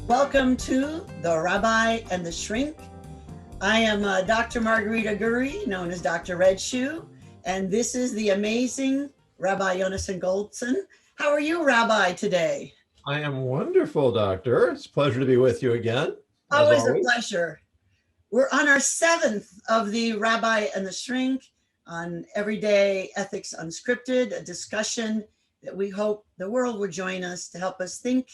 Welcome to the Rabbi and the Shrink. I am Dr. Margarita Gurri, known as Dr. Red Shoe, and this is the amazing Rabbi Yonason Goldson. How are you, Rabbi, today? I am wonderful, Doctor. It's a pleasure to be with you again, as Always a always. pleasure. We're on our seventh of the Rabbi and the Shrink on Everyday Ethics Unscripted, a discussion that we hope the world will join us to help us think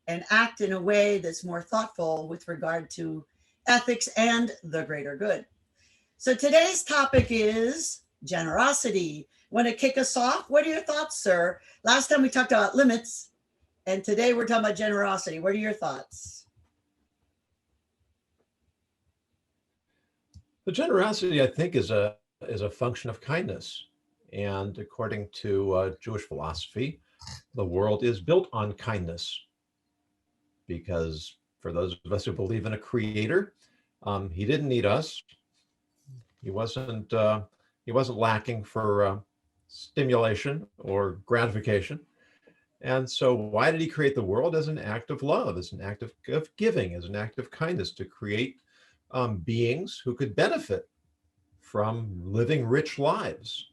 and act in a way that's more thoughtful with regard to ethics and the greater good. So today's topic is generosity. Want to kick us off? What are your thoughts, sir? Last time we talked about limits, and today we're talking about generosity. What are your thoughts? The generosity, I think, is a function of kindness. And according to Jewish philosophy, the world is built on kindness. Because for those of us who believe in a creator, he didn't need us. He wasn't lacking for stimulation or gratification. And so why did he create the world? As an act of love, as an act of giving, as an act of kindness, to create beings who could benefit from living rich lives.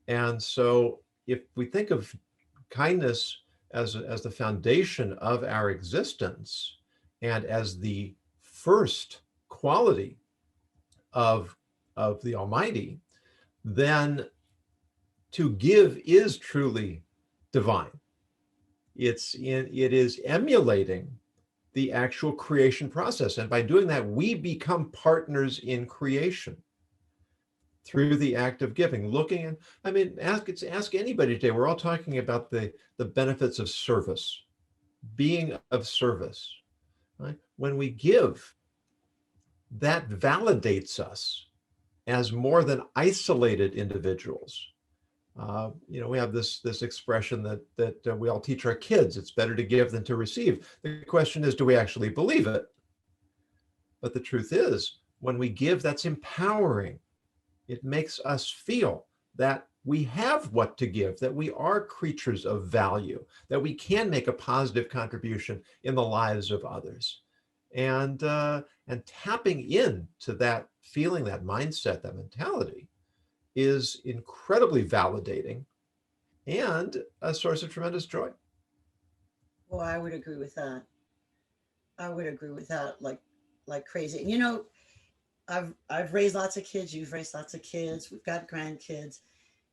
And so if we think of kindness as the foundation of our existence and as the first quality of the Almighty, then to give is truly divine. It is emulating the actual creation process. And by doing that, we become partners in creation through the act of giving. Ask anybody today. We're all talking about the benefits of service, being of service. Right? When we give, that validates us as more than isolated individuals. We have this expression that we all teach our kids: it's better to give than to receive. The question is, do we actually believe it? But the truth is, when we give, that's empowering. It makes us feel that we have what to give, that we are creatures of value, that we can make a positive contribution in the lives of others. And tapping into that feeling, that mindset, that mentality is incredibly validating and a source of tremendous joy. Well, I would agree with that. I would agree with that like crazy. I've raised lots of kids. You've raised lots of kids. We've got grandkids.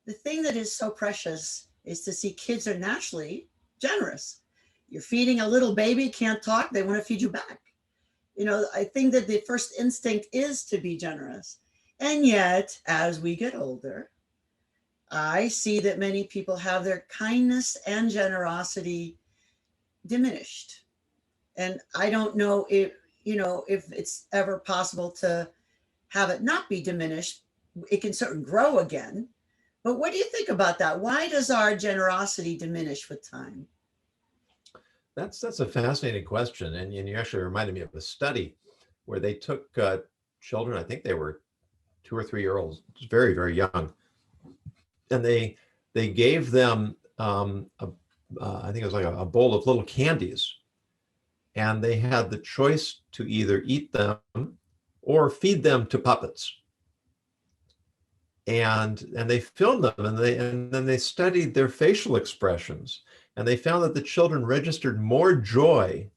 The thing that is so precious is to see kids are naturally generous. You're feeding a little baby, can't talk, they want to feed you back. I think that the first instinct is to be generous. And yet, as we get older, I see that many people have their kindness and generosity diminished. And I don't know if it's ever possible to have it not be diminished. It can certainly grow again. But what do you think about that? Why does our generosity diminish with time? That's a fascinating question. And you actually reminded me of a study where they took children, I think they were 2 or 3 year olds, very, very young. And they gave them, I think it was like a bowl of little candies. And they had the choice to either eat them or feed them to puppets. And they filmed them, and then they studied their facial expressions, and they found that the children registered more joy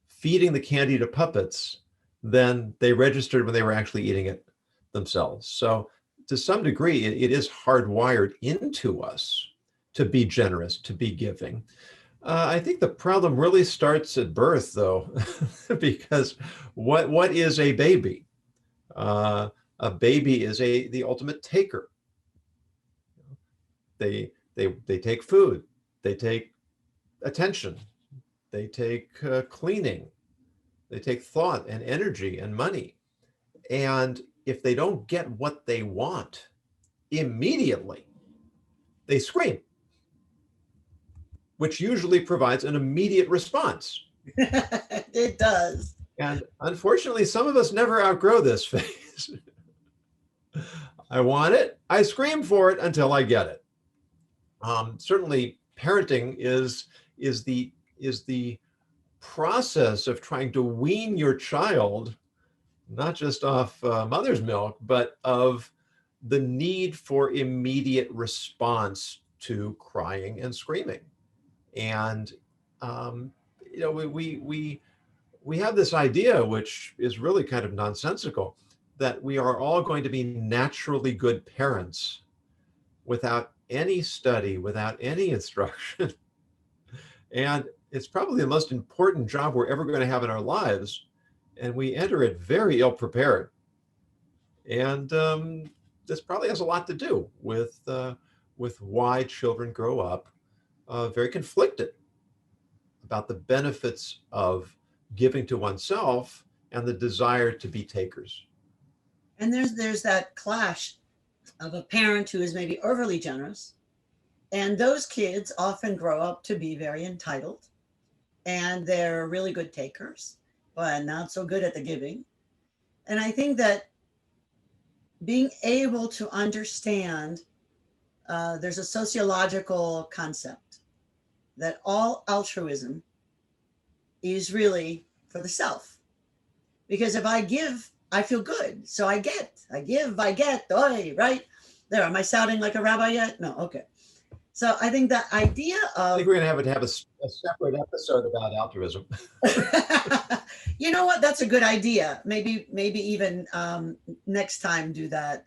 feeding the candy to puppets than they registered when they were actually eating it themselves. So to some degree, it is hardwired into us to be generous, to be giving. I think the problem really starts at birth, though, because what is a baby? A baby is the ultimate taker. They take food, they take attention, they take cleaning, they take thought and energy and money. And if they don't get what they want immediately, they scream, which usually provides an immediate response. It does. And unfortunately, some of us never outgrow this phase. I want it, I scream for it until I get it. Certainly, parenting is the process of trying to wean your child, not just off mother's milk, but of the need for immediate response to crying and screaming. And um, we have this idea, which is really kind of nonsensical, that we are all going to be naturally good parents without any study, without any instruction. And it's probably the most important job we're ever going to have in our lives. And we enter it very ill prepared. And this probably has a lot to do with why children grow up very conflicted about the benefits of giving to oneself and the desire to be takers. And there's that clash of a parent who is maybe overly generous, and those kids often grow up to be very entitled, and they're really good takers, but not so good at the giving. And I think that being able to understand, there's a sociological concept that all altruism is really for the self. Because if I give, I feel good. So I get, I give, I get, oi, right? There, am I sounding like a rabbi yet? No, okay. So I think that idea I of, think we're going to have a separate episode about altruism. you know what? That's a good idea. Maybe even next time do that.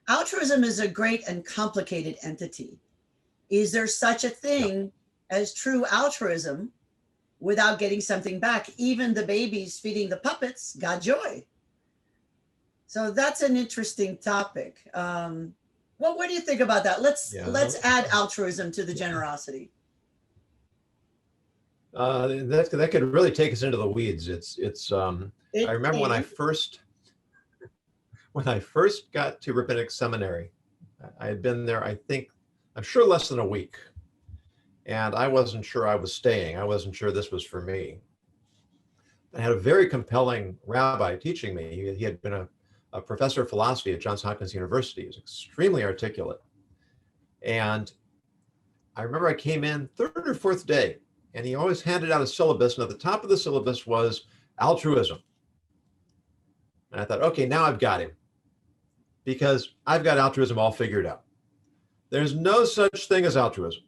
Altruism is a great and complicated entity. Is there such a thing as true altruism without getting something back? Even the babies feeding the puppets got joy. So that's an interesting topic. Well, what do you think about that? Let's add altruism to the generosity. That could really take us into the weeds. I remember when I first got to rabbinic seminary, I had been there, I'm sure less than a week. And I wasn't sure I was staying. I wasn't sure this was for me. I had a very compelling rabbi teaching me. He had been a professor of philosophy at Johns Hopkins University. He was extremely articulate. And I remember I came in third or fourth day, and he always handed out a syllabus, and at the top of the syllabus was altruism. And I thought, okay, now I've got him, because I've got altruism all figured out. There's no such thing as altruism.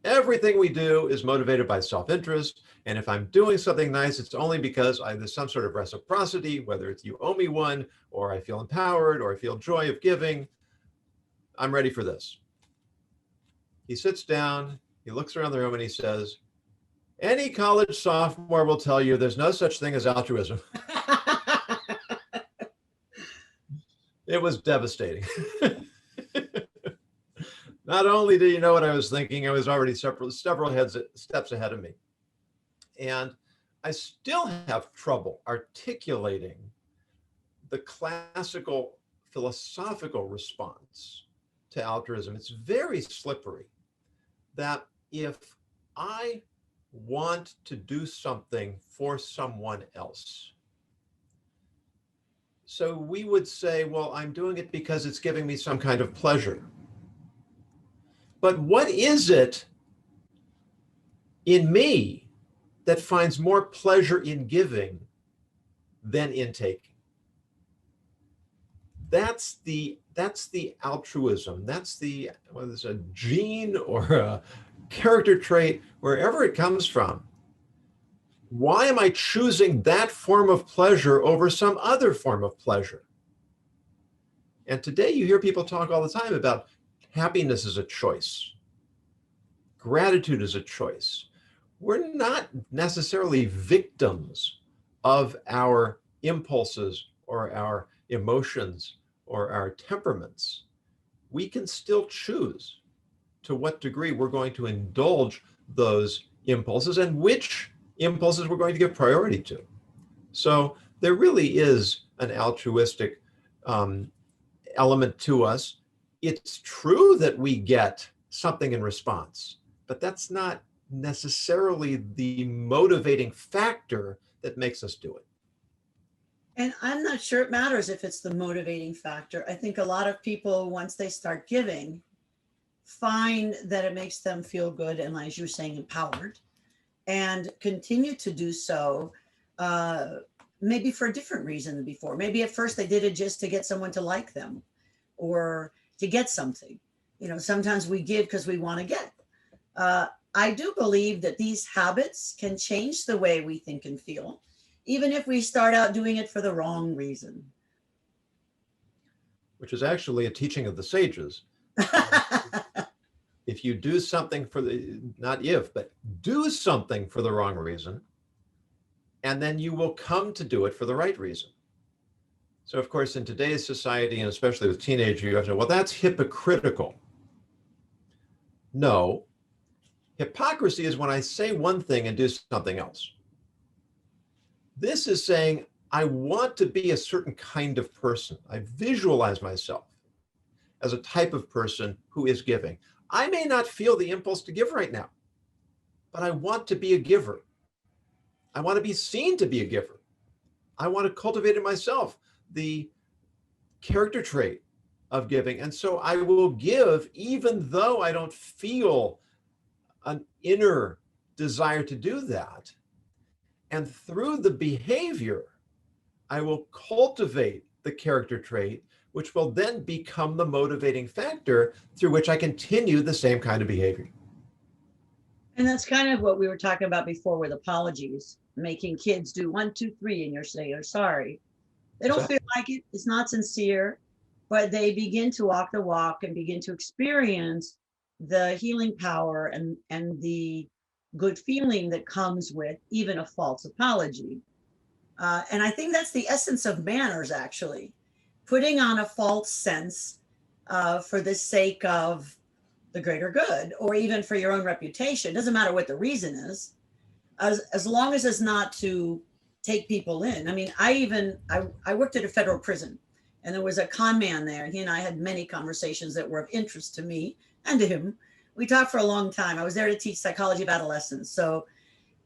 Everything we do is motivated by self-interest. And if I'm doing something nice, it's only because there's some sort of reciprocity, whether it's you owe me one, or I feel empowered, or I feel joy of giving. I'm ready for this. He sits down, he looks around the room, and he says, any college sophomore will tell you there's no such thing as altruism. It was devastating. Not only did you know what I was thinking, I was already several steps ahead of me. And I still have trouble articulating the classical philosophical response to altruism. It's very slippery, that if I want to do something for someone else, so we would say, well, I'm doing it because it's giving me some kind of pleasure. But what is it in me that finds more pleasure in giving than in taking? That's the altruism. That's whether it's a gene or a character trait, wherever it comes from. Why am I choosing that form of pleasure over some other form of pleasure? And today you hear people talk all the time about happiness is a choice. Gratitude is a choice. We're not necessarily victims of our impulses or our emotions or our temperaments. We can still choose to what degree we're going to indulge those impulses and which impulses we're going to give priority to. So there really is an altruistic element to us. It's true that we get something in response, but that's not necessarily the motivating factor that makes us do it. And I'm not sure it matters if it's the motivating factor. I think a lot of people, once they start giving, find that it makes them feel good and, as you were saying, empowered. and continue to do so, uh, maybe for a different reason than before. Maybe at first they did it just to get someone to like them or to get something. Sometimes we give because we want to get. Uh, I do believe that these habits can change the way we think and feel, even if we start out doing it for the wrong reason. Which is actually a teaching of the sages. If you do something not if, but do something for the wrong reason, and then you will come to do it for the right reason. So, of course, in today's society, and especially with teenagers, you have to, well, that's hypocritical. No, hypocrisy is when I say one thing and do something else. This is saying, I want to be a certain kind of person. I visualize myself as a type of person who is giving. I may not feel the impulse to give right now, but I want to be a giver. I want to be seen to be a giver. I want to cultivate in myself the character trait of giving. And so I will give even though I don't feel an inner desire to do that. And through the behavior, I will cultivate the character trait, which will then become the motivating factor through which I continue the same kind of behavior. And that's kind of what we were talking about before with apologies, making kids do 1, 2, 3, and you're sorry. They don't feel like it. It's not sincere, but they begin to walk the walk and begin to experience the healing power and the good feeling that comes with even a false apology. And I think that's the essence of manners, actually. Putting on a false sense for the sake of the greater good, or even for your own reputation. It doesn't matter what the reason is, as long as it's not to take people in. I mean, I worked at a federal prison, and there was a con man there. He and I had many conversations that were of interest to me and to him. We talked for a long time. I was there to teach psychology of adolescence, so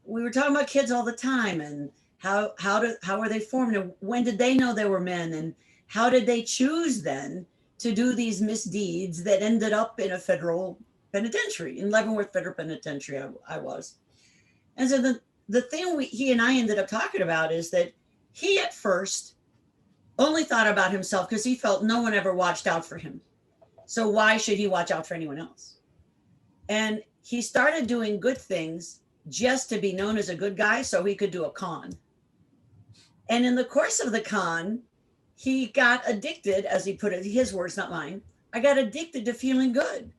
we were talking about kids all the time, and how are they formed, and when did they know they were men, and how did they choose then to do these misdeeds that ended up in a federal penitentiary, in Leavenworth Federal Penitentiary. I was. And so the thing he and I ended up talking about is that he at first only thought about himself because he felt no one ever watched out for him. So why should he watch out for anyone else? And he started doing good things just to be known as a good guy so he could do a con. And in the course of the con, he got addicted, as he put it, his words, not mine. I got addicted to feeling good.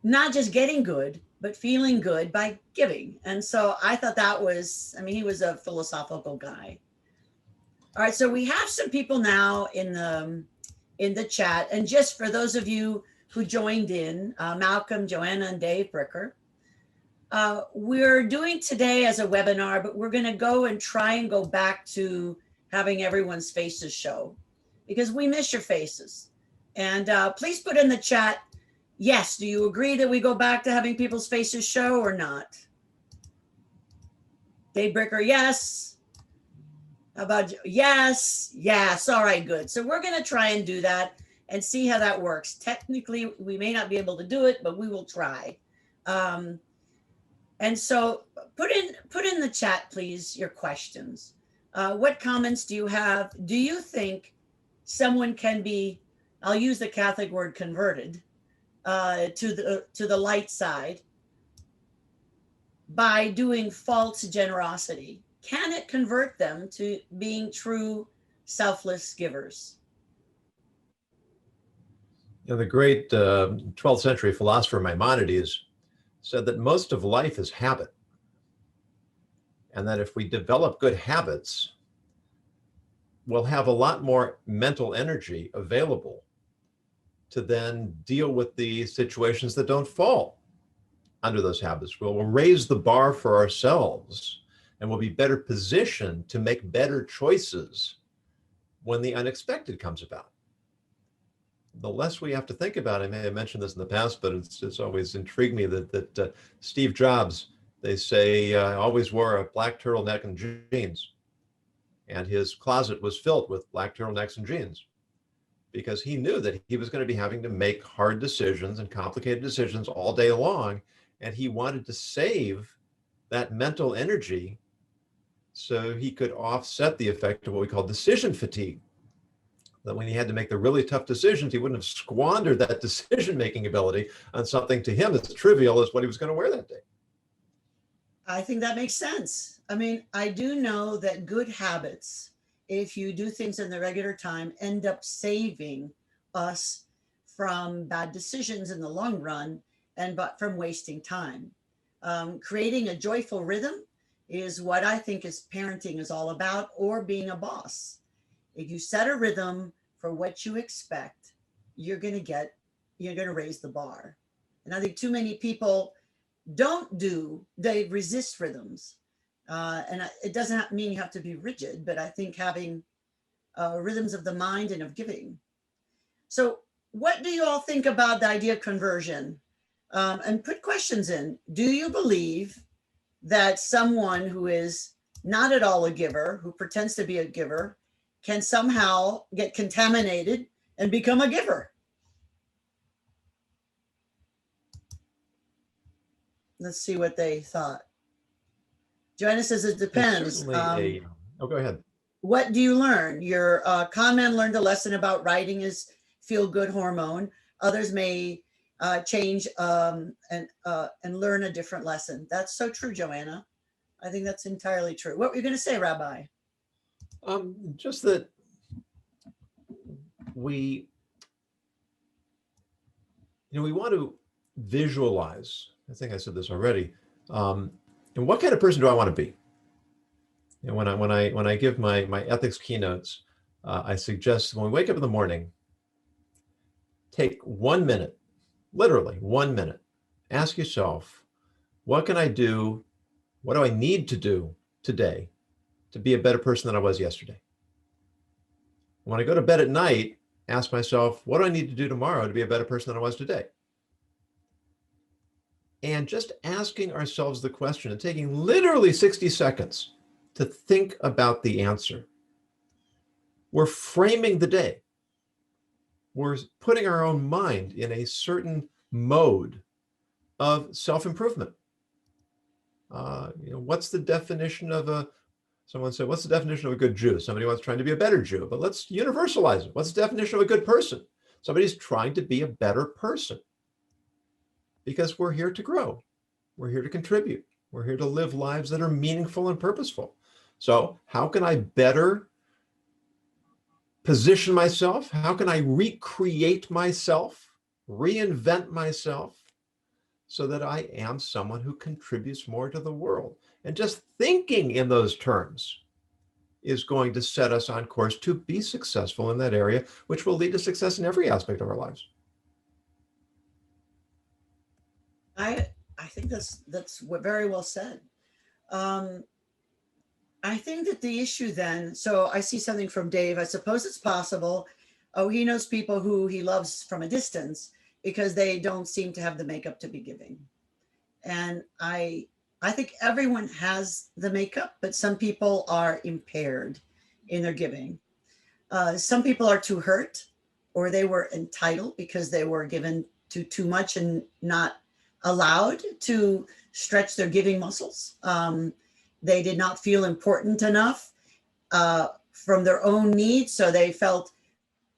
Not just getting good, but feeling good by giving. And so I thought that was, he was a philosophical guy. All right, so we have some people now in the chat. And just for those of you who joined in, Malcolm, Joanna, and Dave Bricker, we're doing today as a webinar, but we're going to try and go back to having everyone's faces show, because we miss your faces. And please put in the chat, yes, do you agree that we go back to having people's faces show or not? Dave Bricker, yes. How about you? Yes, yes. All right, good. So we're going to try and do that and see how that works. Technically, we may not be able to do it, but we will try. And so put in the chat, please, your questions. What comments do you have? Do you think someone can be, I'll use the Catholic word, converted to the light side by doing false generosity? Can it convert them to being true, selfless givers? The great 12th century philosopher Maimonides said that most of life is habit. And that if we develop good habits, we'll have a lot more mental energy available to then deal with the situations that don't fall under those habits. We'll raise the bar for ourselves, and we'll be better positioned to make better choices when the unexpected comes about. The less we have to think about it, I may have mentioned this in the past, but it's always intrigued me that Steve Jobs, they say, always wore a black turtleneck and jeans. And his closet was filled with black turtlenecks and jeans because he knew that he was going to be having to make hard decisions and complicated decisions all day long. And he wanted to save that mental energy so he could offset the effect of what we call decision fatigue. That when he had to make the really tough decisions, he wouldn't have squandered that decision-making ability on something to him as trivial as what he was going to wear that day. I think that makes sense. I mean, I do know that good habits, if you do things in the regular time, end up saving us from bad decisions in the long run and but from wasting time. Creating a joyful rhythm is what I think is parenting is all about, or being a boss. If you set a rhythm for what you expect, you're going to get, you're going to raise the bar. And I think too many people don't do, they resist rhythms. It doesn't mean you have to be rigid, but I think having rhythms of the mind and of giving. So, what do you all think about the idea of conversion? And put questions in. Do you believe that someone who is not at all a giver, who pretends to be a giver, can somehow get contaminated and become a giver? Let's see what they thought. Joanna says it depends. Oh, go ahead. What do you learn? Your con man learned a lesson about writing his feel good hormone. Others may change and learn a different lesson. That's so true, Joanna. I think that's entirely true. What were you going to say, Rabbi? Just that we want to visualize. I think I said this already. And what kind of person do I want to be? When I give my ethics keynotes, I suggest when we wake up in the morning, take 1 minute, literally 1 minute. Ask yourself, what can I do? What do I need to do today to be a better person than I was yesterday? When I go to bed at night, ask myself, what do I need to do tomorrow to be a better person than I was today? And just asking ourselves the question and taking literally 60 seconds to think about the answer. We're framing the day. We're putting our own mind in a certain mode of self-improvement. What's the definition of someone said, what's the definition of a good Jew? Somebody wants trying to be a better Jew, but let's universalize it. What's the definition of a good person? Somebody's trying to be a better person. Because we're here to grow. We're here to contribute. We're here to live lives that are meaningful and purposeful. So how can I better position myself? How can I recreate myself, reinvent myself so that I am someone who contributes more to the world? And just thinking in those terms is going to set us on course to be successful in that area, which will lead to success in every aspect of our lives. I think that's very well said. I think that the issue then, so I see something from Dave. I suppose it's possible. Oh, he knows people who he loves from a distance because they don't seem to have the makeup to be giving. And I think everyone has the makeup, but some people are impaired in their giving. Some people are too hurt, or they were entitled because they were given to too much and not allowed to stretch their giving muscles. They did not feel important enough from their own needs, so they felt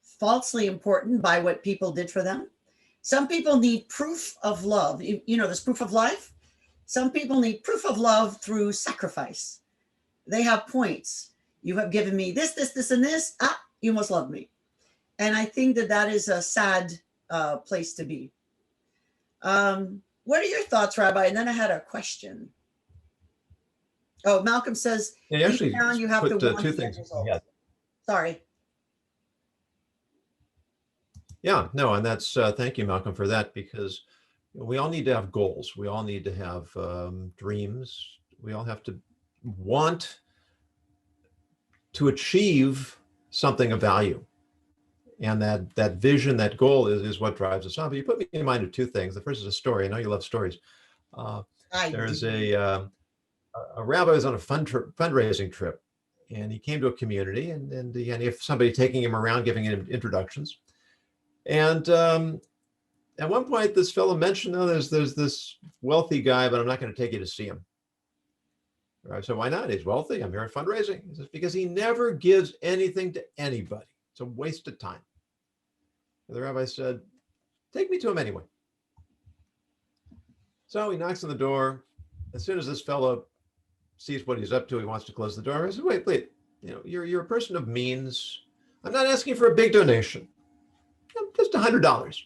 falsely important by what people did for them. Some people need proof of love. This proof of life. Some people need proof of love through sacrifice. They have points. You have given me this, this, this, and this. You must love me. And I think that is a sad place to be. What are your thoughts, Rabbi? And then I had a question. Oh, Malcolm says, yeah, actually, you have to want two the things. result. Yeah. Sorry. Yeah, no, and that's thank you, Malcolm, for that, because we all need to have goals. We all need to have dreams. We all have to want to achieve something of value. And that vision, that goal is what drives us on. But you put me in mind of two things. The first is a story. I know you love stories. There's a rabbi was on a fundraising trip, and he came to a community, and he had somebody taking him around, giving him introductions. And at one point, this fellow mentioned, there's this wealthy guy, but I'm not going to take you to see him. I said, why not? He's wealthy. I'm here at fundraising. He says, because he never gives anything to anybody. It's a waste of time. And the rabbi said, take me to him anyway. So he knocks on the door. As soon as this fellow sees what he's up to, he wants to close the door. I said, wait, you're a person of means. I'm not asking for a big donation. Just $100.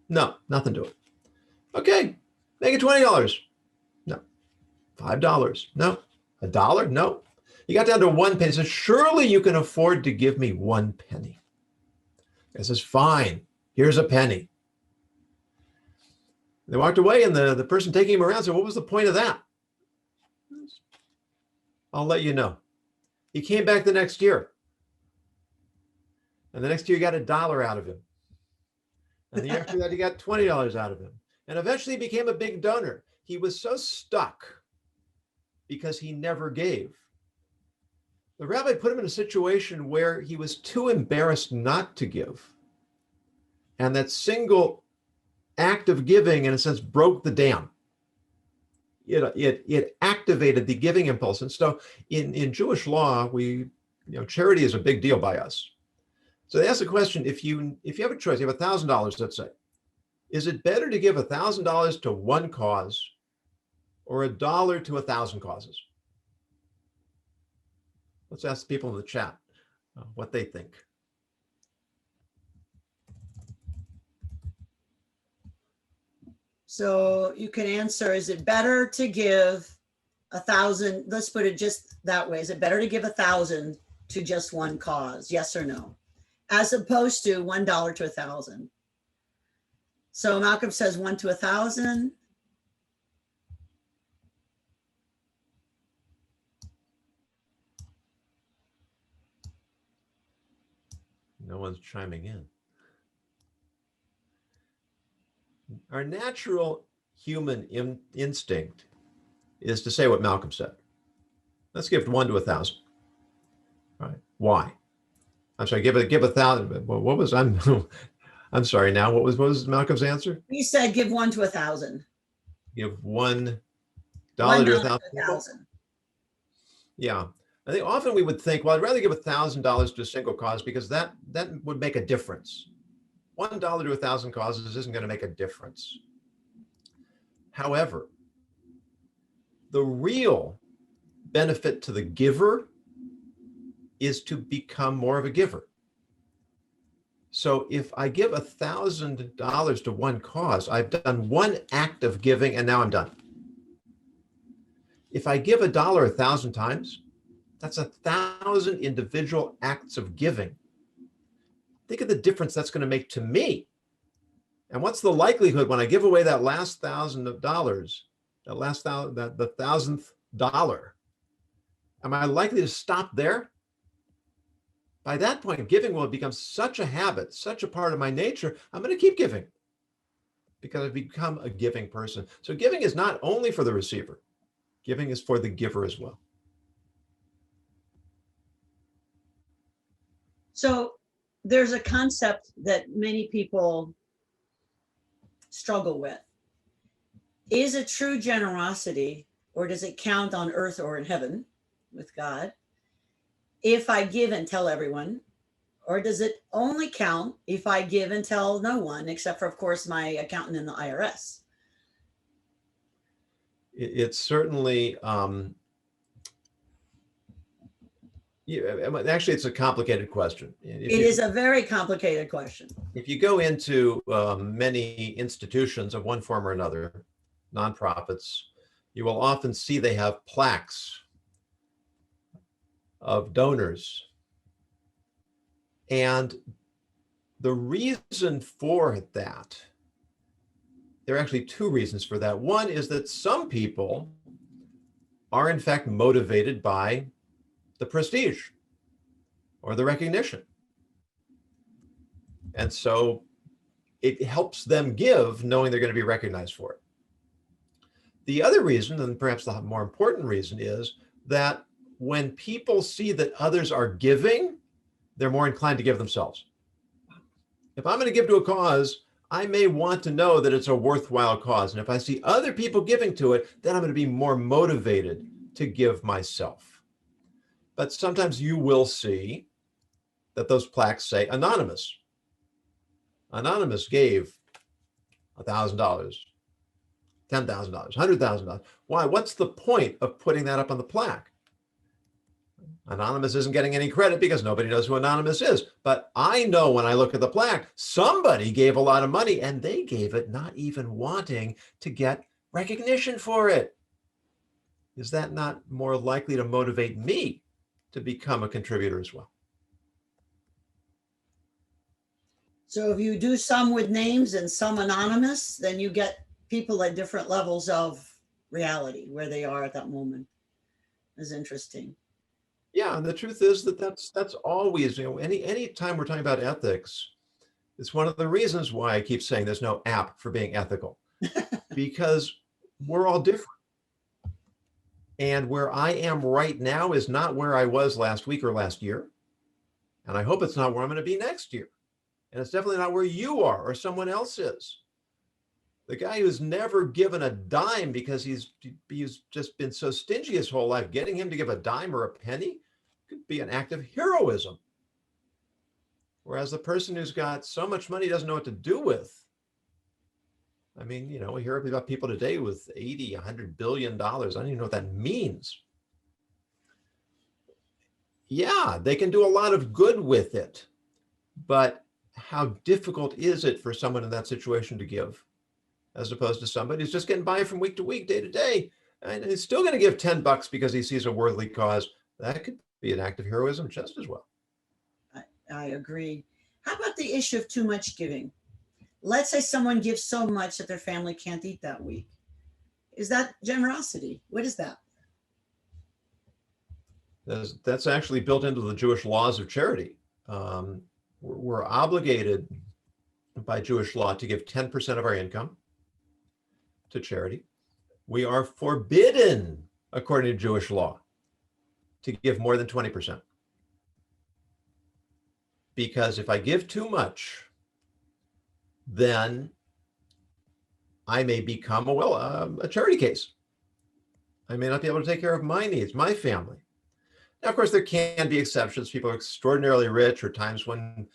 No, nothing to it. Okay, make it $20. No. $5. No. $1. No. He got down to 1 penny. He says, surely you can afford to give me 1 penny. I says, fine, here's a penny. They walked away, and the person taking him around said, what was the point of that? I'll let you know. He came back the next year. And the next year, he got $1 out of him. And the year after that, he got $20 out of him. And eventually, he became a big donor. He was so stuck because he never gave. The rabbi put him in a situation where he was too embarrassed not to give. And that single act of giving, in a sense, broke the dam. It activated the giving impulse. And so in Jewish law, charity is a big deal by us. So they ask the question, if you have a choice, you have $1,000, let's say, is it better to give $1,000 to one cause or $1 to 1,000 causes? Let's ask people in the chat what they think. So you can answer, is it better to give 1,000? Let's put it just that way. Is it better to give 1,000 to just one cause? Yes or no? As opposed to $1 to 1,000. So Malcolm says 1 to 1,000. No one's chiming in. Our natural human instinct is to say what Malcolm said. Let's give 1 to 1,000. All right. Why? I'm sorry. Give 1,000. What was I'm sorry. Now, what was Malcolm's answer? He said give 1 to 1,000. Give $1 to 1,000. Yeah. I think often we would think, well, I'd rather give $1,000 to a single cause because that would make a difference. $1 to 1,000 causes isn't going to make a difference. However, the real benefit to the giver is to become more of a giver. So if I give $1,000 to one cause, I've done one act of giving and now I'm done. If I give $1 1,000 times, that's 1,000 individual acts of giving. Think of the difference that's going to make to me. And what's the likelihood when I give away that last $1,000, the 1,000th dollar, am I likely to stop there? By that point, giving will have become such a habit, such a part of my nature, I'm going to keep giving because I've become a giving person. So giving is not only for the receiver, giving is for the giver as well. So there's a concept that many people struggle with. Is it true generosity, or does it count on earth or in heaven with God if I give and tell everyone? Or does it only count if I give and tell no one, except for, of course, my accountant in the IRS? It's certainly, actually, it's a complicated question. It is a very complicated question. If you go into many institutions of one form or another, nonprofits, you will often see they have plaques of donors. And the reason for that, there are actually two reasons for that. One is that some people are in fact motivated by the prestige or the recognition. And so it helps them give knowing they're going to be recognized for it. The other reason, and perhaps the more important reason, is that when people see that others are giving, they're more inclined to give themselves. If I'm going to give to a cause, I may want to know that it's a worthwhile cause. And if I see other people giving to it, then I'm going to be more motivated to give myself. But sometimes you will see that those plaques say anonymous. Anonymous gave $1,000, $10,000, $100,000. Why? What's the point of putting that up on the plaque? Anonymous isn't getting any credit because nobody knows who Anonymous is. But I know when I look at the plaque, somebody gave a lot of money and they gave it not even wanting to get recognition for it. Is that not more likely to motivate me to become a contributor as well? So if you do some with names and some anonymous, then you get people at different levels of reality where they are at that moment. Is interesting. Yeah, and the truth is that that's always, any time we're talking about ethics, it's one of the reasons why I keep saying there's no app for being ethical, because we're all different. And where I am right now is not where I was last week or last year. And I hope it's not where I'm going to be next year. And it's definitely not where you are or someone else is. The guy who's never given a dime because he's just been so stingy his whole life, getting him to give a dime or a penny could be an act of heroism. Whereas the person who's got so much money doesn't know what to do with. I mean, we hear about people today with 80, $100 billion. I don't even know what that means. Yeah, they can do a lot of good with it, but how difficult is it for someone in that situation to give, as opposed to somebody who's just getting by from week to week, day to day, and he's still going to give $10 because he sees a worthy cause? That could be an act of heroism just as well. I agree. How about the issue of too much giving? Let's say someone gives so much that their family can't eat that week. Is that generosity? What is that? That's actually built into the Jewish laws of charity. We're obligated by Jewish law to give 10% of our income to charity. We are forbidden, according to Jewish law, to give more than 20%. Because if I give too much, then I may become a charity case. I may not be able to take care of my needs, my family. Now, of course, there can be exceptions. People are extraordinarily rich, or times when,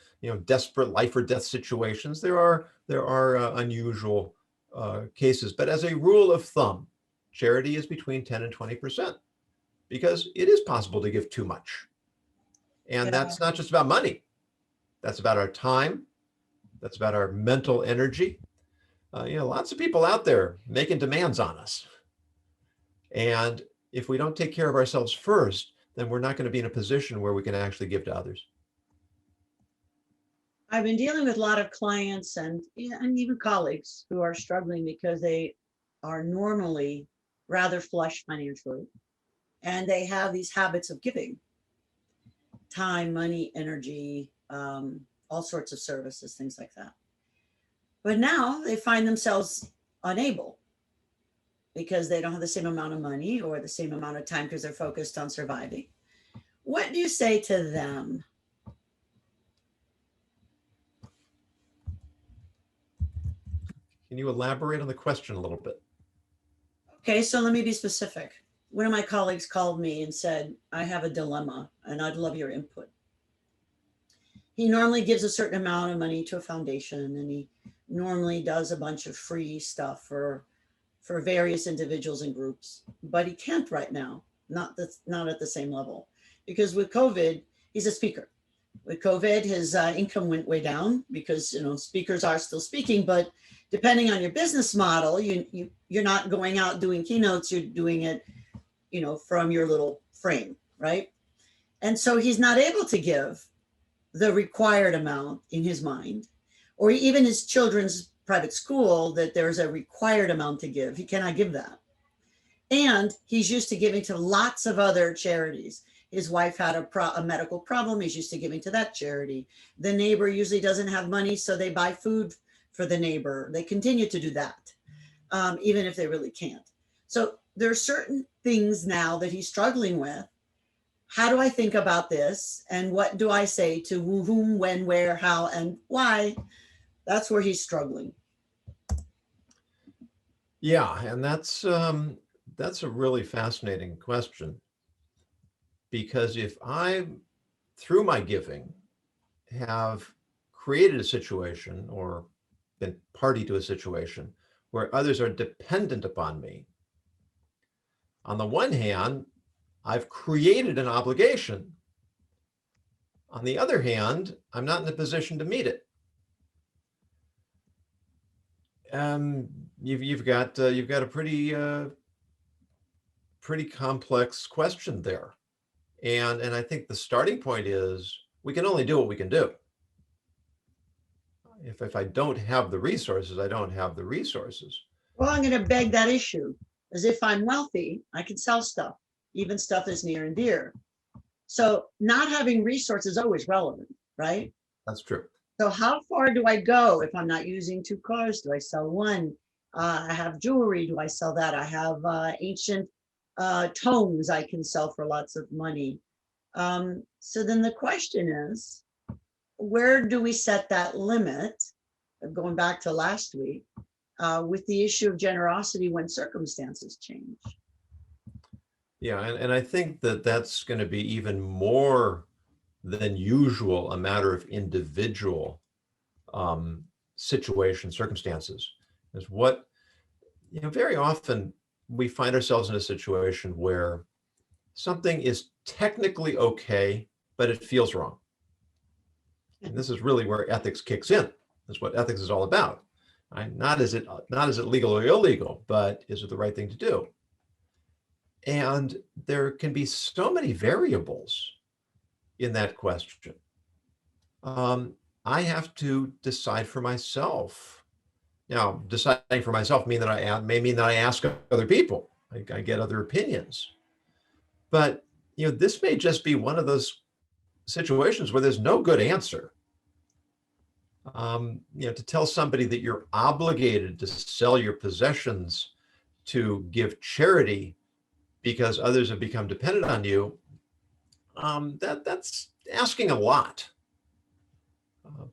desperate life or death situations. There are unusual cases, but as a rule of thumb, charity is between 10 and 20%, because it is possible to give too much. And that's not just about money. That's about our time. That's about our mental energy. Lots of people out there making demands on us. And if we don't take care of ourselves first, then we're not going to be in a position where we can actually give to others. I've been dealing with a lot of clients and even colleagues who are struggling because they are normally rather flush financially, and they have these habits of giving time, money, energy, all sorts of services, things like that. But now they find themselves unable because they don't have the same amount of money or the same amount of time because they're focused on surviving. What do you say to them? Can you elaborate on the question a little bit? Okay, so let me be specific. One of my colleagues called me and said, I have a dilemma and I'd love your input. He normally gives a certain amount of money to a foundation, and he normally does a bunch of free stuff for various individuals and groups, but he can't right now, not at the same level, because with COVID, he's a speaker. With COVID, his income went way down because speakers are still speaking, but depending on your business model, you're not going out doing keynotes, you're doing it, from your little frame, right? And so he's not able to give the required amount in his mind, or even his children's private school, that there's a required amount to give. He cannot give that. And he's used to giving to lots of other charities. His wife had a medical problem. He's used to giving to that charity. The neighbor usually doesn't have money, so they buy food for the neighbor. They continue to do that, even if they really can't. So there are certain things now that he's struggling with. How do I think about this? And what do I say to whom, when, where, how, and why? That's where he's struggling. Yeah, and that's That's a really fascinating question, because if I, through my giving, have created a situation or been party to a situation where others are dependent upon me, on the one hand, I've created an obligation. On the other hand, I'm not in a position to meet it. Um, you've got a pretty complex question there, and I think the starting point is we can only do what we can do. If I don't have the resources, I don't have the resources. Well, I'm going to beg that issue. As if I'm wealthy, I can sell stuff, even stuff that's near and dear. So not having resources is always relevant, right? That's true. So how far do I go if I'm not using two cars? Do I sell one? I have jewelry. Do I sell that? I have ancient tomes I can sell for lots of money. So then the question is, where do we set that limit? Going back to last week, with the issue of generosity when circumstances change. Yeah, and I think that that's going to be even more than usual a matter of individual situation, circumstances. Is what, very often we find ourselves in a situation where something is technically okay, but it feels wrong. And this is really where ethics kicks in. That's what ethics is all about. Right? Not is it legal or illegal, but is it the right thing to do? And there can be so many variables in that question. I have to decide for myself. Now, deciding for myself may mean that I ask other people. I get other opinions. But this may just be one of those situations where there's no good answer. To tell somebody that you're obligated to sell your possessions to give charity because others have become dependent on you, that's asking a lot.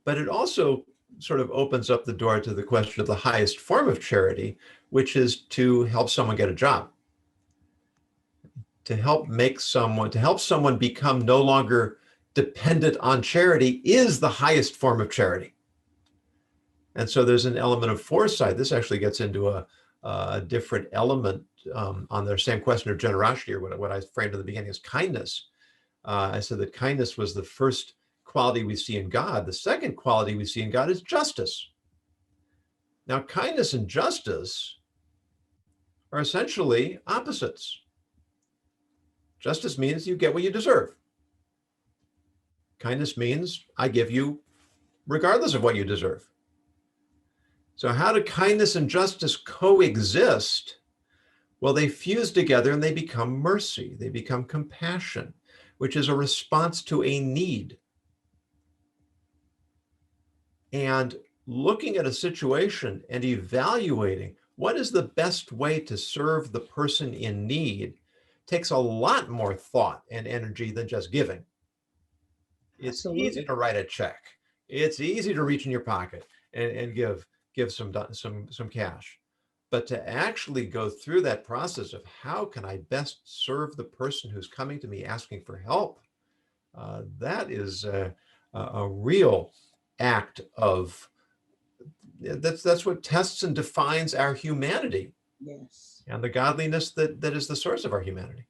But it also sort of opens up the door to the question of the highest form of charity, which is to help someone get a job, to help someone become no longer dependent on charity is the highest form of charity. And so there's an element of foresight. This actually gets into a different element on the same question of generosity, or what I framed in the beginning as kindness. I said that kindness was the first quality we see in God. The second quality we see in God is justice. Now, kindness and justice are essentially opposites. Justice means you get what you deserve. Kindness means I give you regardless of what you deserve. So how do kindness and justice coexist? Well, they fuse together and they become mercy. They become compassion, which is a response to a need. And looking at a situation and evaluating what is the best way to serve the person in need takes a lot more thought and energy than just giving. It's Absolutely. easy to write a check. It's easy to reach in your pocket and give some cash. But to actually go through that process of how can I best serve the person who's coming to me asking for help, that is a real act of, that's what tests and defines our humanity. Yes. And the godliness that is the source of our humanity.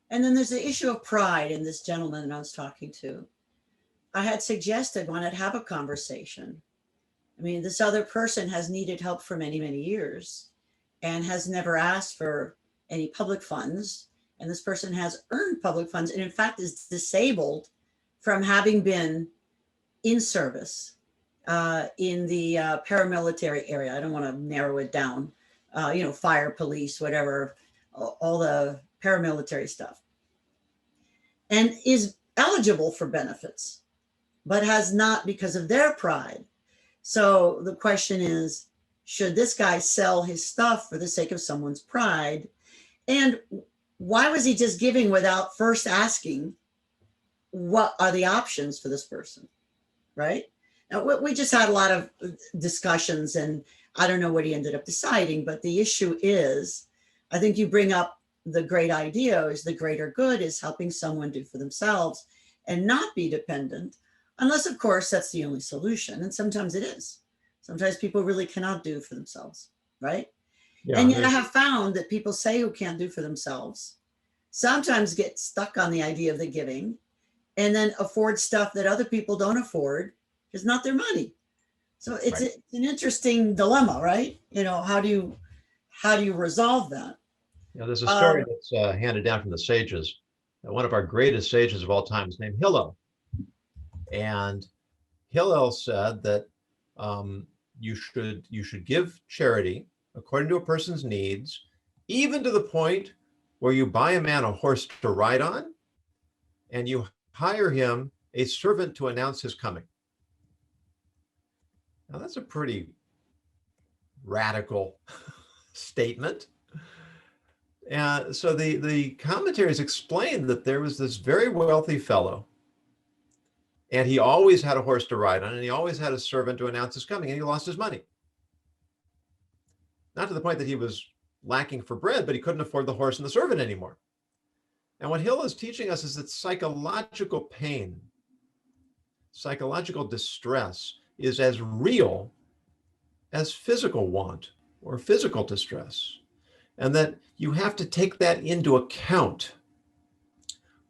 And then there's the issue of pride in this gentleman that I was talking to. I had suggested why not have a conversation. I mean, this other person has needed help for many, many years and has never asked for any public funds. And this person has earned public funds and, in fact, is disabled from having been in service in the paramilitary area. I don't want to narrow it down, fire, police, whatever, all the paramilitary stuff, and is eligible for benefits, but has not because of their pride. So the question is, should this guy sell his stuff for the sake of someone's pride? And why was he just giving without first asking what are the options for this person, right? Now, we just had a lot of discussions, and I don't know what he ended up deciding, but the issue is, I think you bring up the great idea is the greater good is helping someone do for themselves and not be dependent, unless, of course, that's the only solution. And sometimes it is. Sometimes people really cannot do for themselves, right? Yeah, And yet I have found that people say who can't do for themselves sometimes get stuck on the idea of the giving and then afford stuff that other people don't afford because not their money. So it's, right. it's an interesting dilemma, right? How do you resolve that? There's a story Um, that's handed down from the sages. One of our greatest sages of all time is named Hillel. And Hillel said that you should give charity according to a person's needs, even to the point where you buy a man a horse to ride on, and you hire him a servant to announce his coming. Now that's a pretty radical statement. So the commentaries explain that there was this very wealthy fellow, and he always had a horse to ride on, and he always had a servant to announce his coming, and he lost his money. Not to the point that he was lacking for bread, but he couldn't afford the horse and the servant anymore. And what Hill is teaching us is that psychological pain, psychological distress is as real as physical want or physical distress. And that you have to take that into account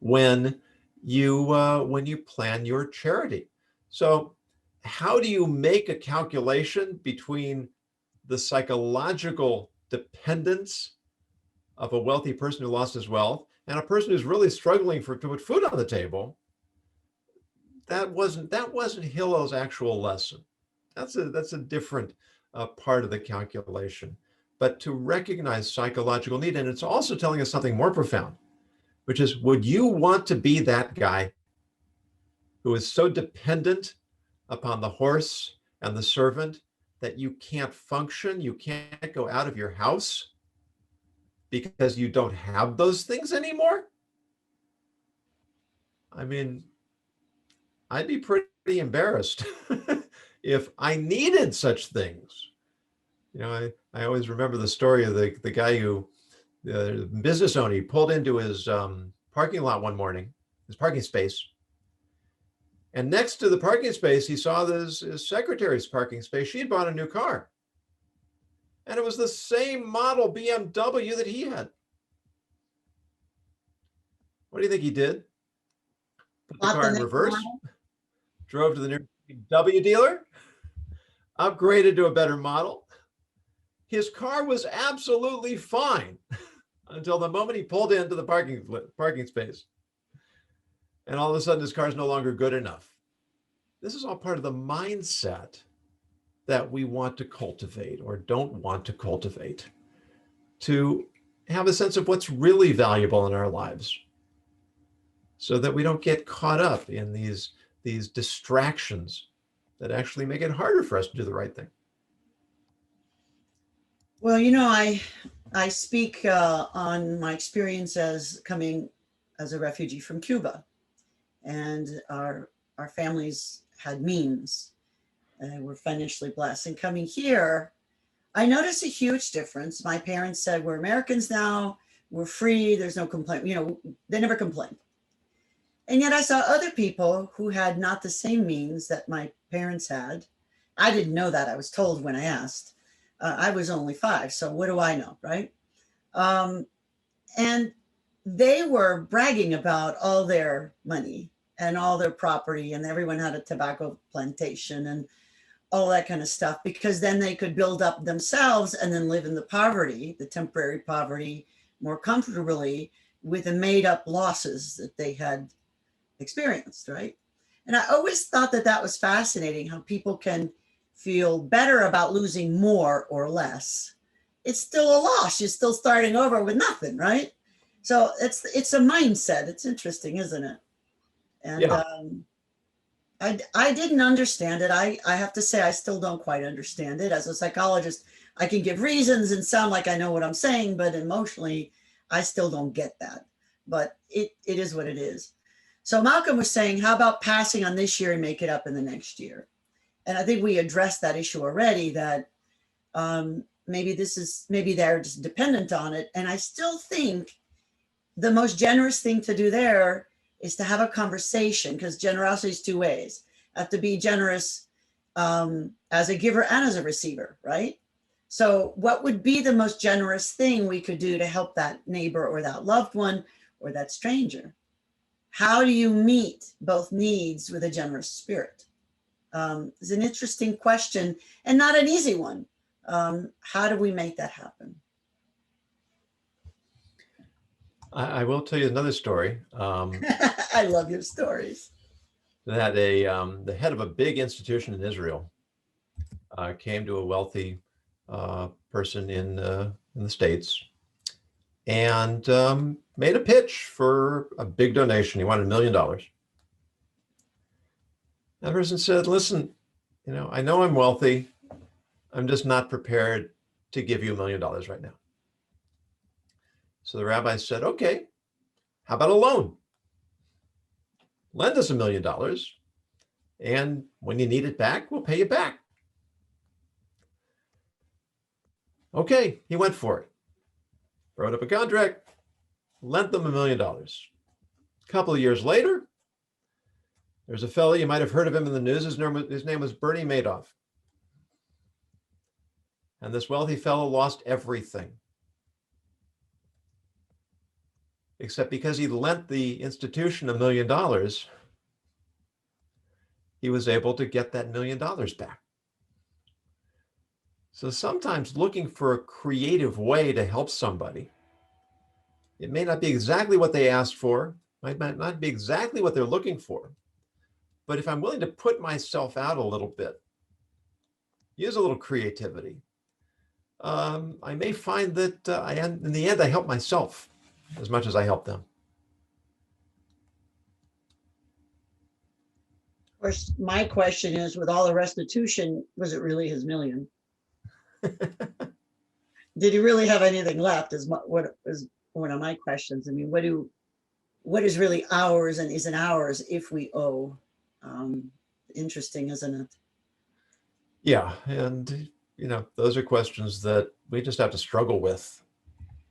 when you plan your charity. So how do you make a calculation between the psychological dependence of a wealthy person who lost his wealth and a person who's really struggling to put food on the table? That wasn't Hillel's actual lesson. That's a different part of the calculation. But to recognize psychological need, and it's also telling us something more profound, which is, would you want to be that guy who is so dependent upon the horse and the servant that you can't function, you can't go out of your house because you don't have those things anymore? I mean, I'd be pretty embarrassed if I needed such things. I always remember the story of the guy who, the business owner, he pulled into his parking lot one morning, his parking space. And next to the parking space, he saw his secretary's parking space. She had bought a new car. And it was the same model BMW that he had. What do you think he did? Put the Not car the in next reverse, model. drove to the nearest BMW dealer, upgraded to a better model. His car was absolutely fine until the moment he pulled into the parking space. And all of a sudden, his car is no longer good enough. This is all part of the mindset that we want to cultivate or don't want to cultivate, to have a sense of what's really valuable in our lives, so that we don't get caught up in these distractions that actually make it harder for us to do the right thing. Well, I speak on my experience as coming as a refugee from Cuba, and our families had means, and we're financially blessed. And coming here, I noticed a huge difference. My parents said, "We're Americans now. We're free. There's no complaint." They never complained. And yet I saw other people who had not the same means that my parents had. I didn't know that. I was told when I asked. I was only 5, so what do I know, right? Um, and they were bragging about all their money and all their property, and everyone had a tobacco plantation and all that kind of stuff, because then they could build up themselves and then live in the poverty, the temporary poverty, more comfortably with the made up losses that they had experienced, right? And I always thought that that was fascinating, how people can feel better about losing more or less. It's still a loss. You're still starting over with nothing, right? So it's a mindset. It's interesting, isn't it? And Yeah. I didn't understand it. I have to say I still don't quite understand it. As a psychologist, I can give reasons and sound like I know what I'm saying, but emotionally, I still don't get that. But it is what it is. So Malcolm was saying, how about passing on this year and make it up in the next year? And I think we addressed that issue already, that maybe they're just dependent on it. And I still think the most generous thing to do there is to have a conversation, because generosity is two ways. I have to be generous as a giver and as a receiver, right? So what would be the most generous thing we could do to help that neighbor or that loved one or that stranger? How do you meet both needs with a generous spirit? It's an interesting question and not an easy one. How do we make that happen? I will tell you another story. I love your stories. That the head of a big institution in Israel came to a wealthy person in the States and made a pitch for a big donation. He wanted $1 million. That person said, listen, I know I'm wealthy. I'm just not prepared to give you $1 million right now. So the rabbi said, okay, how about a loan? Lend us $1 million, and when you need it back, we'll pay you back. Okay, he went for it. Wrote up a contract, lent them $1 million. A couple of years later, there's a fellow, you might have heard of him in the news. His name was Bernie Madoff. And this wealthy fellow lost everything. Except because he lent the institution $1 million, he was able to get that $1 million back. So sometimes looking for a creative way to help somebody, it may not be exactly what they asked for, might not be exactly what they're looking for, but if I'm willing to put myself out a little bit, use a little creativity, I may find that in the end, I help myself as much as I help them. Of course, my question is, with all the restitution, was it really his million? Did he really have anything left? Is what is one of my questions. I mean, what is really ours and isn't ours if we owe? Interesting, isn't it? Yeah, and those are questions that we just have to struggle with.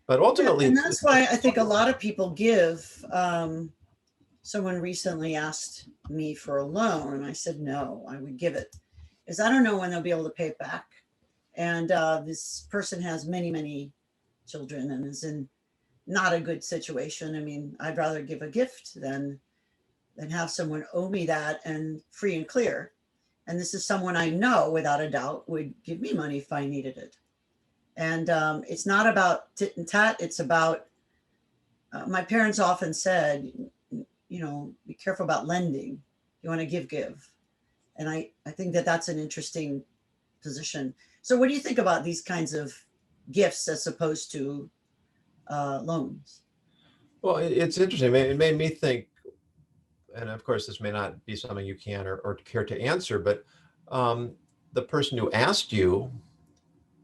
But ultimately, and that's why I think a lot of people give. Someone recently asked me for a loan, and I said no, I would give it, because I don't know when they'll be able to pay it back. And this person has many, many children and is in not a good situation. I mean, I'd rather give a gift than have someone owe me that and free and clear. And this is someone I know without a doubt would give me money if I needed it. And it's not about tit and tat. It's about, my parents often said, be careful about lending. You want to give. And I think that that's an interesting position. So what do you think about these kinds of gifts as opposed to loans? Well, it's interesting. It made me think, and of course, this may not be something you can or care to answer, but the person who asked you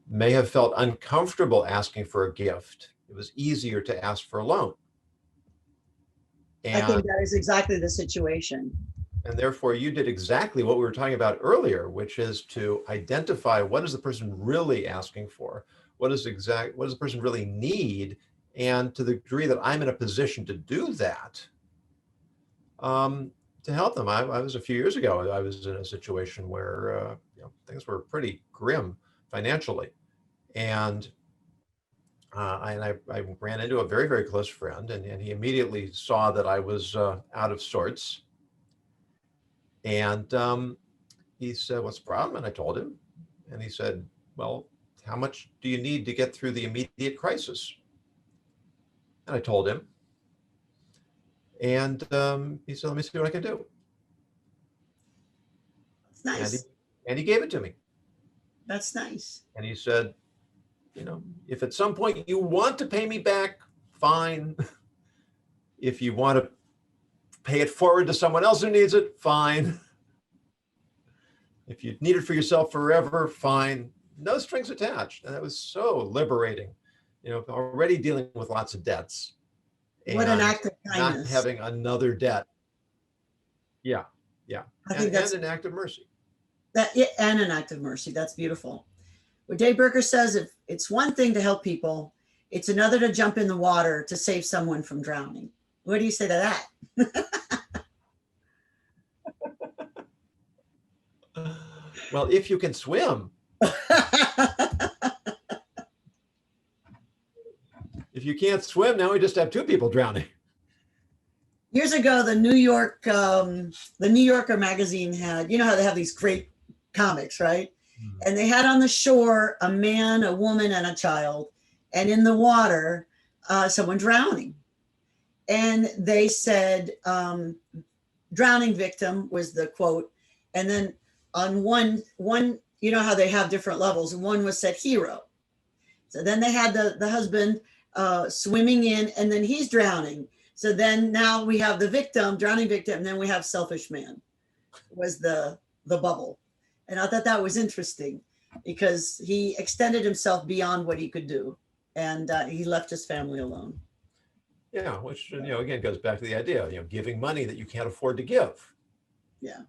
may have felt uncomfortable asking for a gift. It was easier to ask for a loan. I think that is exactly the situation. And therefore, you did exactly what we were talking about earlier, which is to identify what is the person really asking for, what does the person really need, and to the degree that I'm in a position to do that, to help them. I was a few years ago, I was in a situation where things were pretty grim financially, and I ran into a very, very close friend, and he immediately saw that I was out of sorts. And he said, what's the problem? And I told him. And he said, well, how much do you need to get through the immediate crisis? And I told him. And he said, let me see what I can do. That's nice. And he gave it to me. That's nice. And he said, if at some point you want to pay me back, fine. If you want to pay it forward to someone else who needs it, fine. If you need it for yourself forever, fine. No strings attached. And that was so liberating, already dealing with lots of debts. What an act of kindness. Not having another debt. Yeah. I think that's an act of mercy. And an act of mercy. That's beautiful. Well, Dave Berker says if it's one thing to help people, it's another to jump in the water to save someone from drowning. What do you say to that? Well, if you can swim, if you can't swim, now we just have two people drowning. Years ago, the New Yorker magazine had, you know how they have these great comics, right? And they had on the shore a man, a woman, and a child, and in the water, someone drowning. And they said, drowning victim was the quote. And then on one, you know how they have different levels. One was said hero. So then they had the husband swimming in, and then he's drowning. So then now we have the victim, drowning victim, and then we have selfish man was the bubble. And I thought that was interesting because he extended himself beyond what he could do, and he left his family alone. Yeah, which, again, goes back to the idea, giving money that you can't afford to give. Yeah.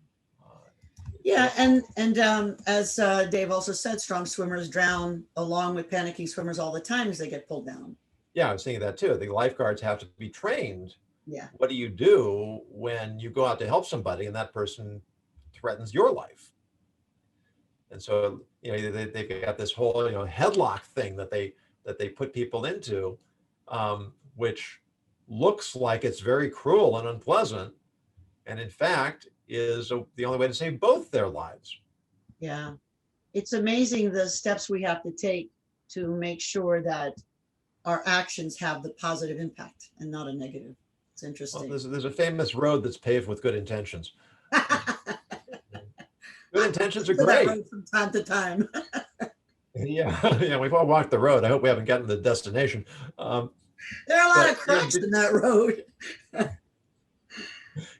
Yeah, and as Dave also said, strong swimmers drown along with panicking swimmers all the time as they get pulled down. Yeah, I was thinking that too. The lifeguards have to be trained. Yeah. What do you do when you go out to help somebody and that person threatens your life? And so, they've got this whole, headlock thing that they put people into, which looks like it's very cruel and unpleasant, and in fact is the only way to save both their lives. Yeah, it's amazing the steps we have to take to make sure that our actions have the positive impact and not a negative. It's interesting. Well, there's a famous road that's paved with good intentions. Good intentions are great. From time to time. Yeah, we've all walked the road. I hope we haven't gotten to the destination. There are a lot of cracks in that road.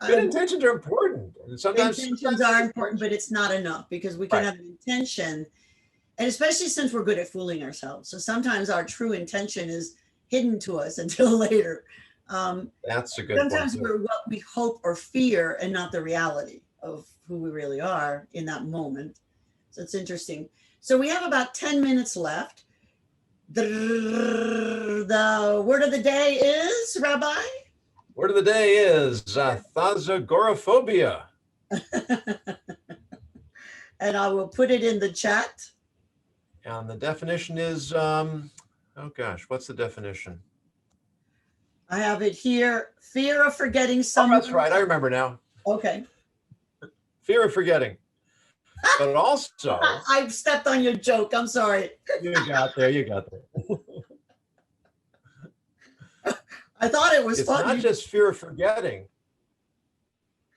Good intentions are important. And sometimes intentions are important, but it's not enough because we can have an intention, and especially since we're good at fooling ourselves. So sometimes our true intention is hidden to us until later. That's a good sometimes point. We're what we hope or fear and not the reality of who we really are in that moment. So it's interesting. So we have about 10 minutes left. The word of the day is, Rabbi? Word of the day is thazagoraphobia. And I will put it in the chat. And the definition is, what's the definition? I have it here. Fear of forgetting someone. Oh, that's right. I remember now. Okay. Fear of forgetting. But also, I've stepped on your joke. I'm sorry. You got there. I thought it was funny. It's not just fear of forgetting.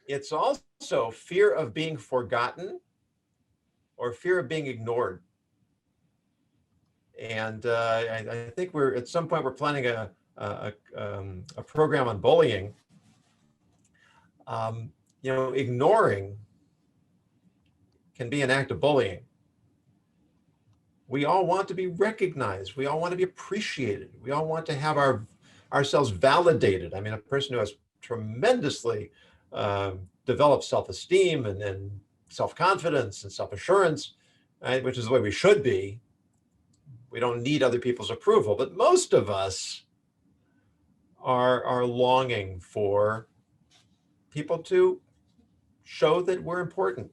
It's also fear of being forgotten or fear of being ignored. And I think at some point we're planning a program on bullying. Ignoring can be an act of bullying. We all want to be recognized. We all want to be appreciated. We all want to have ourselves validated. I mean, a person who has tremendously developed self-esteem and self-confidence and self-assurance, right, which is the way we should be. We don't need other people's approval, but most of us are longing for people to show that we're important,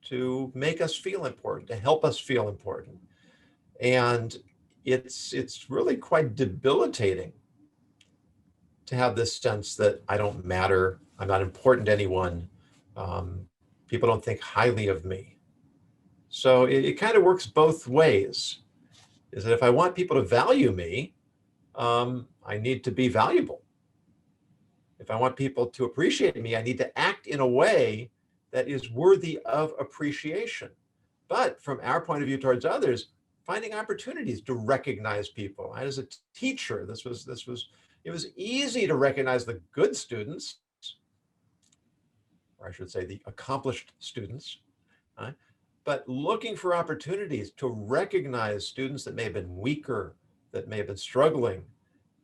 to make us feel important, to help us feel important. And it's really quite debilitating to have this sense that I don't matter, I'm not important to anyone, people don't think highly of me. So it kind of works both ways, is that if I want people to value me, I need to be valuable. If I want people to appreciate me, I need to act in a way that is worthy of appreciation. But from our point of view towards others, finding opportunities to recognize people. As a teacher, it was easy to recognize the good students, or I should say the accomplished students, but looking for opportunities to recognize students that may have been weaker, that may have been struggling,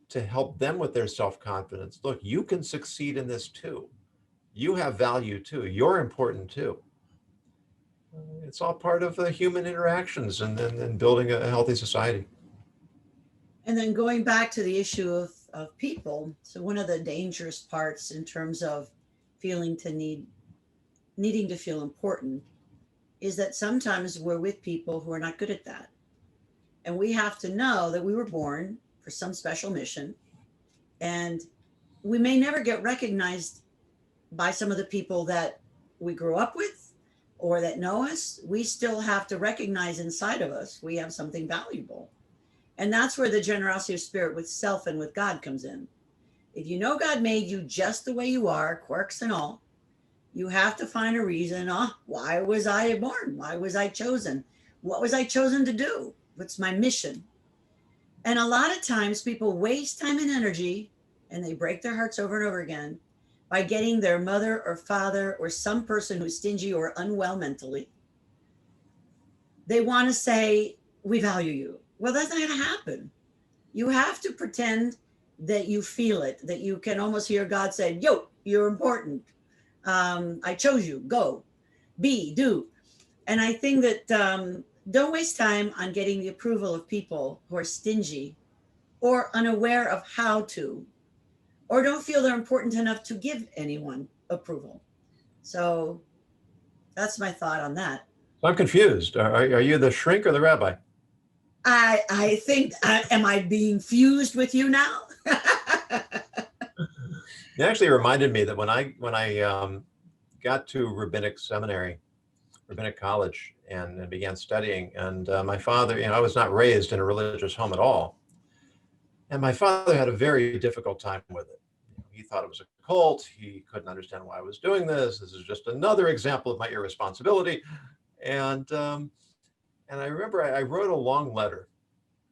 to help them with their self-confidence. Look, you can succeed in this too. You have value too. You're important too. It's all part of the human interactions and building a healthy society. And then going back to the issue of people, so one of the dangerous parts in terms of feeling to needing to feel important is that sometimes we're with people who are not good at that. And we have to know that we were born for some special mission. And we may never get recognized by some of the people that we grew up with or that know us. We still have to recognize inside of us we have something valuable. And that's where the generosity of spirit with self and with God comes in. If you know God made you just the way you are, quirks and all, you have to find a reason. Oh, why was I born? Why was I chosen? What was I chosen to do? What's my mission? And a lot of times people waste time and energy and they break their hearts over and over again by getting their mother or father or some person who's stingy or unwell mentally. They want to say, we value you. Well, that's not going to happen. You have to pretend that you feel it, that you can almost hear God say, yo, you're important. I chose you. Go, be, do. And I think that don't waste time on getting the approval of people who are stingy or unaware of how to, or don't feel they're important enough to give anyone approval. So that's my thought on that. So I'm confused. Are you the shrink or the rabbi? I think, am I being fused with you now? It actually reminded me that when I got to rabbinic seminary, rabbinic college, and began studying, and my father, I was not raised in a religious home at all, and my father had a very difficult time with it. He thought it was a cult. He couldn't understand why I was doing this. This is just another example of my irresponsibility, and I remember I wrote a long letter.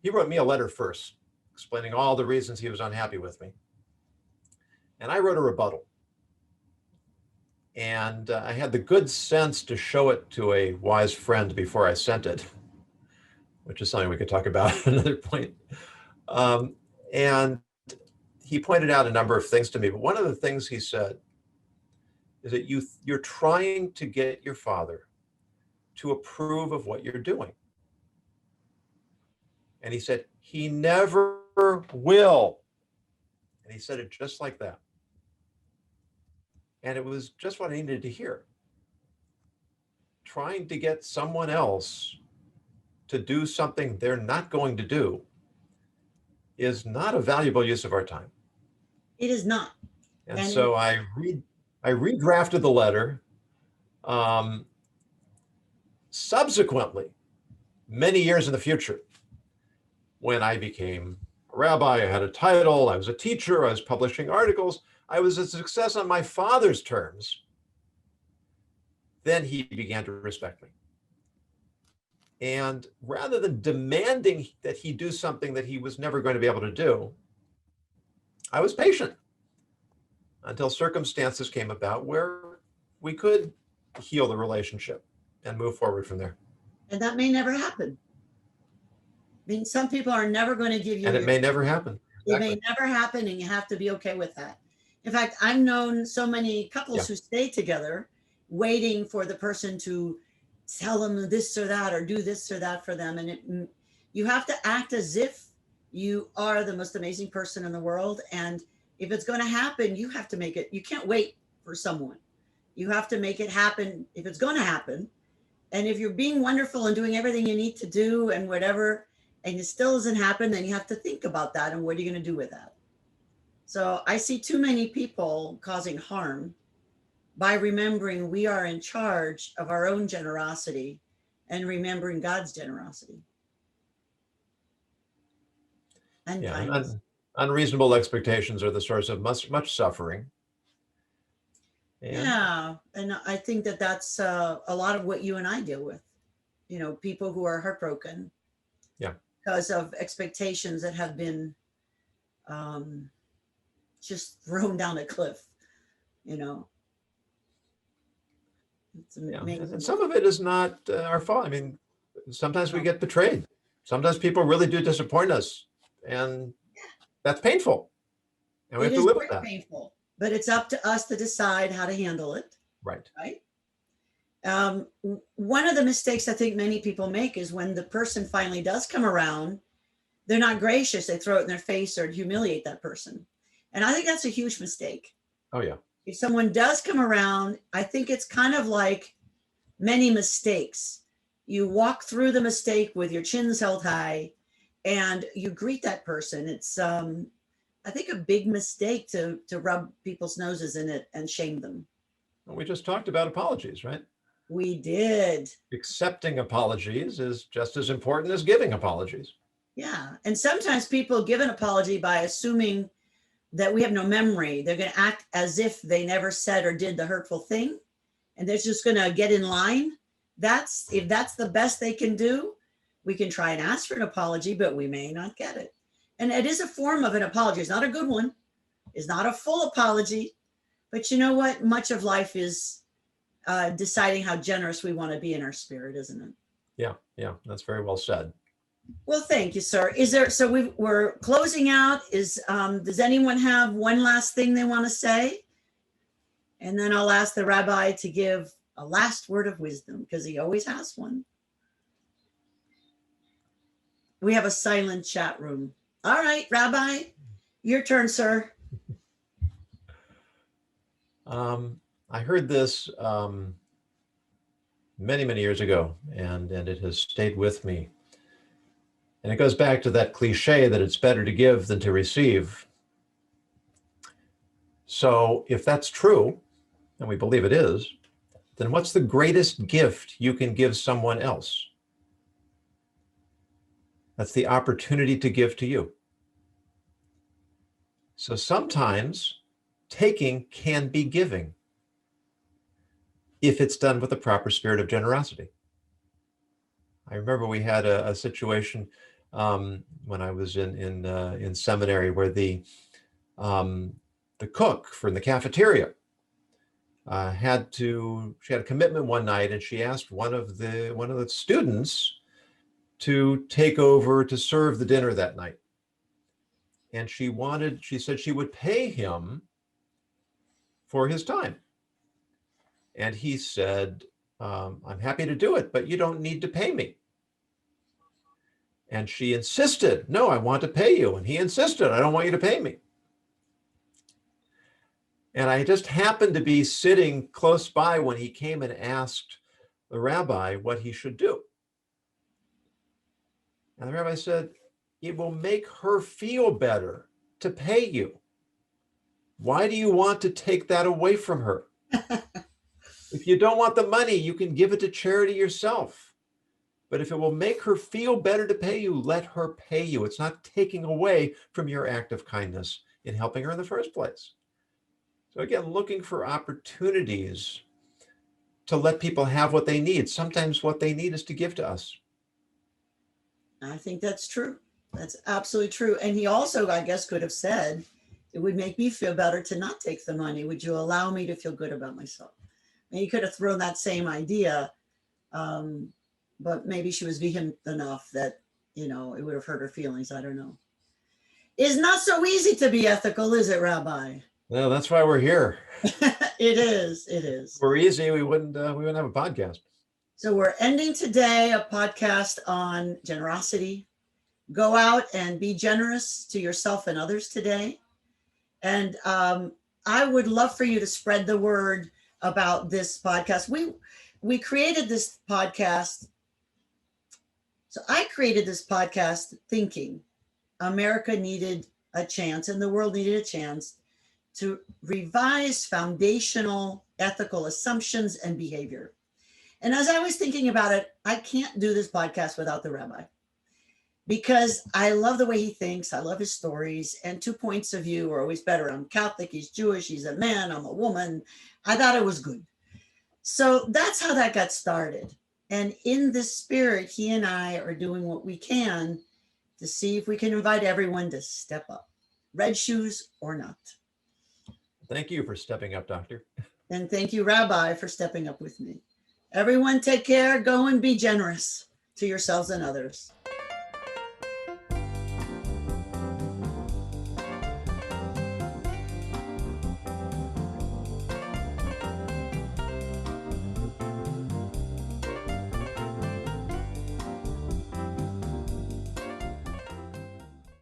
He wrote me a letter first, explaining all the reasons he was unhappy with me. And I wrote a rebuttal. And I had the good sense to show it to a wise friend before I sent it, which is something we could talk about at another point. And he pointed out a number of things to me. But one of the things he said is that you're trying to get your father to approve of what you're doing. And he said, he never will. And he said it just like that. And it was just what I needed to hear. Trying to get someone else to do something they're not going to do is not a valuable use of our time. It is not. And so I redrafted the letter. Subsequently, many years in the future, when I became a rabbi, I had a title, I was a teacher, I was publishing articles, I was a success on my father's terms, then he began to respect me. And rather than demanding that he do something that he was never going to be able to do, I was patient until circumstances came about where we could heal the relationship and move forward from there. And that may never happen. I mean, some people are never going to give you. And it may never happen. Exactly. It may never happen, and you have to be okay with that. In fact, I've known so many couples who stay together waiting for the person to tell them this or that or do this or that for them. And you have to act as if you are the most amazing person in the world. And if it's going to happen, you have to make it. You can't wait for someone. You have to make it happen if it's going to happen. And if you're being wonderful and doing everything you need to do and whatever, and it still doesn't happen, then you have to think about that and what are you going to do with that? So I see too many people causing harm by remembering we are in charge of our own generosity and remembering God's generosity. And kindness. Unreasonable expectations are the source of much suffering. And I think that that's a lot of what you and I deal with. You know, people who are heartbroken. Because of expectations that have been just thrown down a cliff, you know. And some of it is not our fault. I mean, sometimes we get betrayed. Sometimes people really do disappoint us, and that's painful. And we have to live with that. Painful, but it's up to us to decide how to handle it. Right. One of the mistakes I think many people make is when the person finally does come around, they're not gracious. They throw it in their face or humiliate that person. And I think that's a huge mistake. Oh, yeah. If someone does come around, I think it's kind of like many mistakes. You walk through the mistake with your chins held high and you greet that person. It's, I think, a big mistake to rub people's noses in it and shame them. Well, we just talked about apologies, right? We did. Accepting apologies is just as important as giving apologies. Yeah. And sometimes people give an apology by assuming that we have no memory. They're going to act as if they never said or did the hurtful thing, and they're just going to get in line. If that's the best they can do, we can try and ask for an apology, but we may not get it. And it is a form of an apology. It's not a good one. It's not a full apology. But you know what? Much of life is deciding how generous we want to be in our spirit, isn't it? Yeah, that's very well said. Well, thank you, sir. We're closing out. Does anyone have one last thing they want to say? And then I'll ask the rabbi to give a last word of wisdom, because he always has one. We have a silent chat room. All right, Rabbi, your turn, sir. I heard this many, many years ago, and it has stayed with me. And it goes back to that cliche that it's better to give than to receive. So if that's true, and we believe it is, then what's the greatest gift you can give someone else? That's the opportunity to give to you. So sometimes taking can be giving if it's done with the proper spirit of generosity. I remember we had a situation when I was in seminary where the cook from the cafeteria she had a commitment one night, and she asked one of the students to take over to serve the dinner that night. And she said she would pay him for his time. And he said, I'm happy to do it, but you don't need to pay me. And she insisted, no, I want to pay you. And he insisted, I don't want you to pay me. And I just happened to be sitting close by when he came and asked the rabbi what he should do. And the rabbi said, it will make her feel better to pay you. Why do you want to take that away from her? If you don't want the money, you can give it to charity yourself. But if it will make her feel better to pay you, let her pay you. It's not taking away from your act of kindness in helping her in the first place. So again, looking for opportunities to let people have what they need. Sometimes what they need is to give to us. I think that's true. That's absolutely true. And he also, I guess, could have said, it would make me feel better to not take the money. Would you allow me to feel good about myself? And he could have thrown that same idea, but maybe she was vehement enough that, it would have hurt her feelings. I don't know. It's not so easy to be ethical, is it, Rabbi? Well, that's why we're here. It is. It is. If we're easy, we wouldn't have a podcast. So we're ending today a podcast on generosity. Go out and be generous to yourself and others today. And I would love for you to spread the word about this podcast. We created this podcast. So I created this podcast thinking America needed a chance and the world needed a chance to revise foundational ethical assumptions and behavior. And as I was thinking about it, I can't do this podcast without the rabbi, because I love the way he thinks. I love his stories, and 2 points of view are always better. I'm Catholic, he's Jewish, he's a man, I'm a woman. I thought it was good. So that's how that got started. And in this spirit, he and I are doing what we can to see if we can invite everyone to step up, red shoes or not. Thank you for stepping up, Doctor. And thank you, Rabbi, for stepping up with me. Everyone take care, go and be generous to yourselves and others.